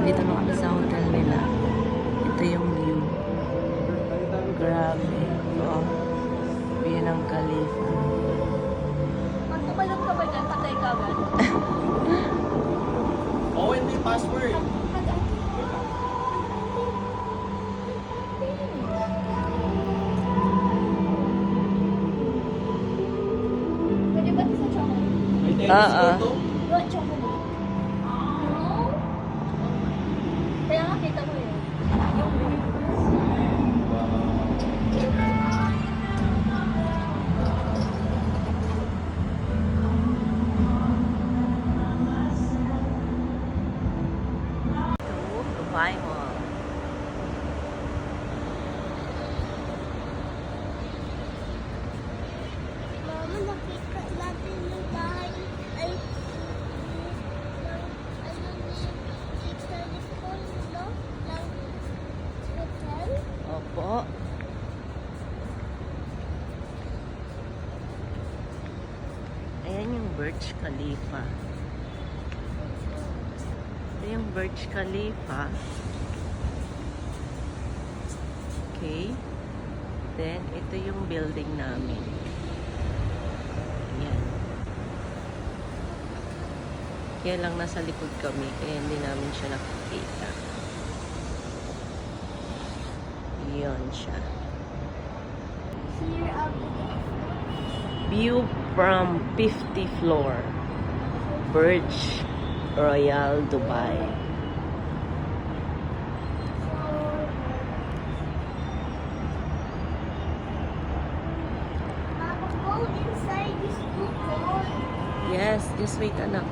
Dito na kami sa hotel nila. Ito yung view. Grabe. Oh, view ng Khalifa. Magtumalong ka ba dyan? Patay ka agad? Oh, hindi password. Pwede ba ito sa choco? Oo. Go, choco mo. Kaya nga kita mo yun. Dubai Mall. Mama, nakita natin yung bahay ay ano ni Nicole, no? Ng hotel. Opo. Ayan yung Burj Khalifa. Ito yung Burj Khalifa. Okay. Then, ito yung building namin. Ayan. Kaya lang nasa likod kami, kaya hindi namin siya nakikita. Yun siya. Here, View from 50th floor. Burj Royal Dubai. Mama, go inside this hotel. Yes, just wait anak.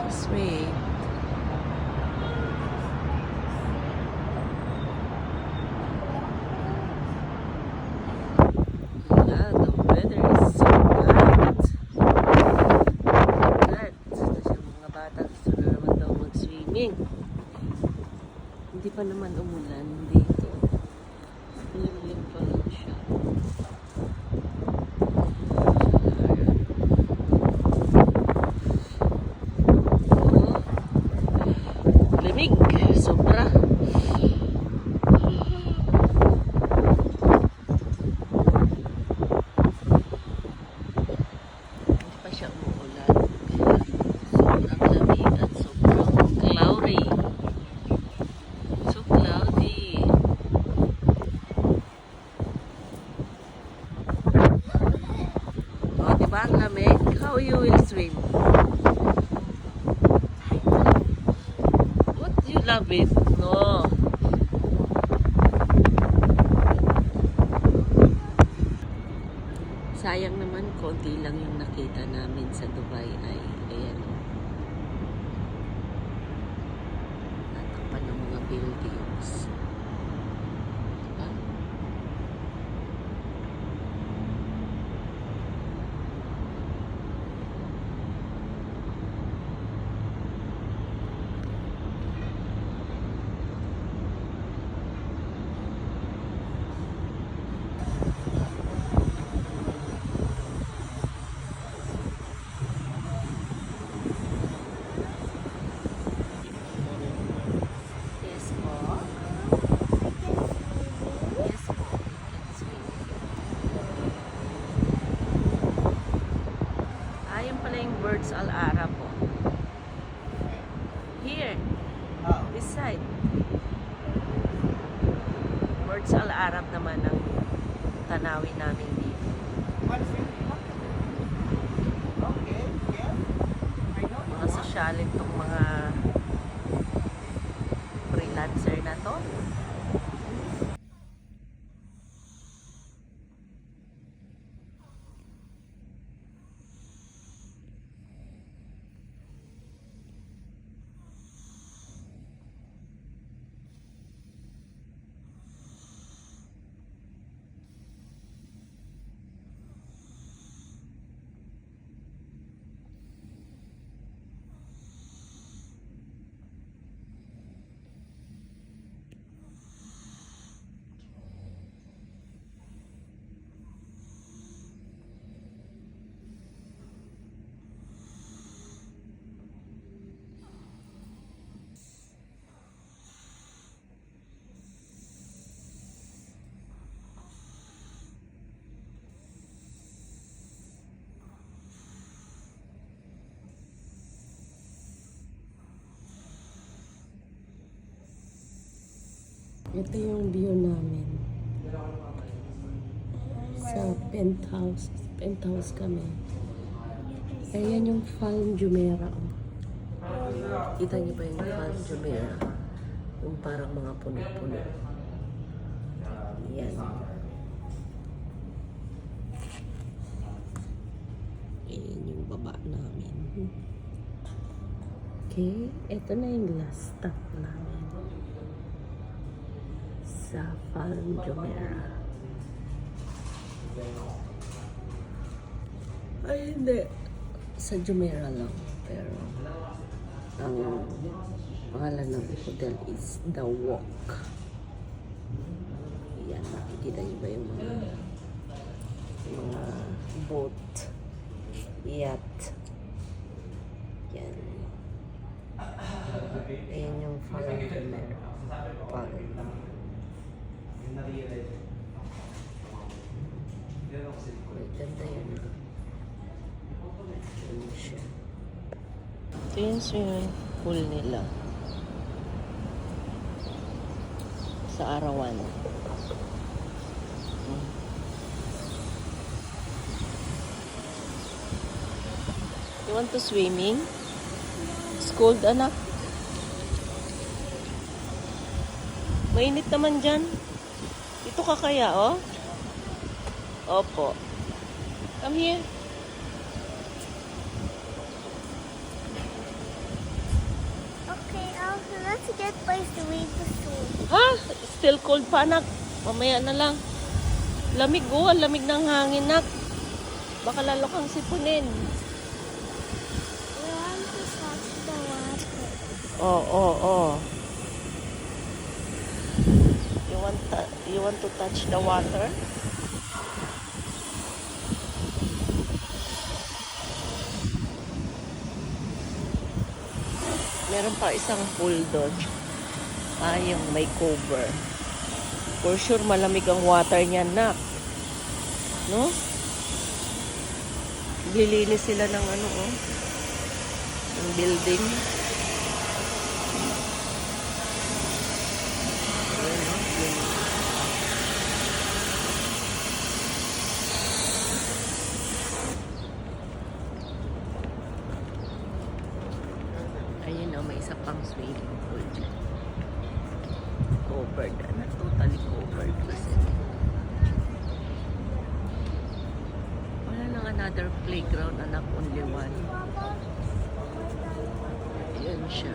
Just wait. Yeah, the weather is so good. Good. Kasi yung mga bata gusto na naman daw mag-swimming. Hindi pa naman umulan dito. Lim-lim pa lang siya. Oh, lamig. Sobra. Hindi pa siya umuulan. Sobrang lamig at sobrang cloudy. So cloudy. Oh, diba ang lamig? How you will swim? What do you love it? No. Sayang naman, konti lang yung nakita namin sa Dubai ay ayan. Natakpan ng mga buildings. Diba? Yes po. Yes po. Let's swim. Ayan pala yung Birds Al Arab po. Here. Oh. This side. Birds Al Arab naman ang tanawin namin dito. Okay, yeah. I know. Mga sosyalin tong mga freelancer na to. Ito yung view namin. Sa penthouse. Penthouse kami. Ayan yung Palm Jumeirah. Oh. Kita niyo ba yung Palm Jumeirah? Yung parang mga puno-puno. Yan. Ayan yung baba namin. Okay, ito na yung last stop namin. Sa Palm Jumeirah. Ay, hindi. Sa Jumeirah lang. Pero, ang pangalan ng hotel is The Walk. Yan, nakikita niyo ba yung mga boat, yacht. Yan. Ayan yung Palm Jumeirah. Palm. Ganda yan. Ano siya? Ito yung swimming pool nila. Sa Arawan. You want to swimming? It's cold, anak. Mainit naman dyan. Dito ka kaya, oh? Opo. Come here. Okay, let's get by swimming pool. Ha? Still cold pa, anak. Mamaya na lang. Lamig, oh. Ang lamig ng hangin, nak. Baka lalo kang sipunin. We want to touch the water. Oh. You want to touch the water? Meron pa isang pool doon. Yung may cover. For sure, malamig ang water niyan, nak. No? Lilinis sila ng ano, oh. Ng building. Ayan, oh. Ayun, oh, may isa pang swimming pool dyan. Covered. Totally covered kasi. Wala nang another playground, anak. Only one. Papa, Ayan siya.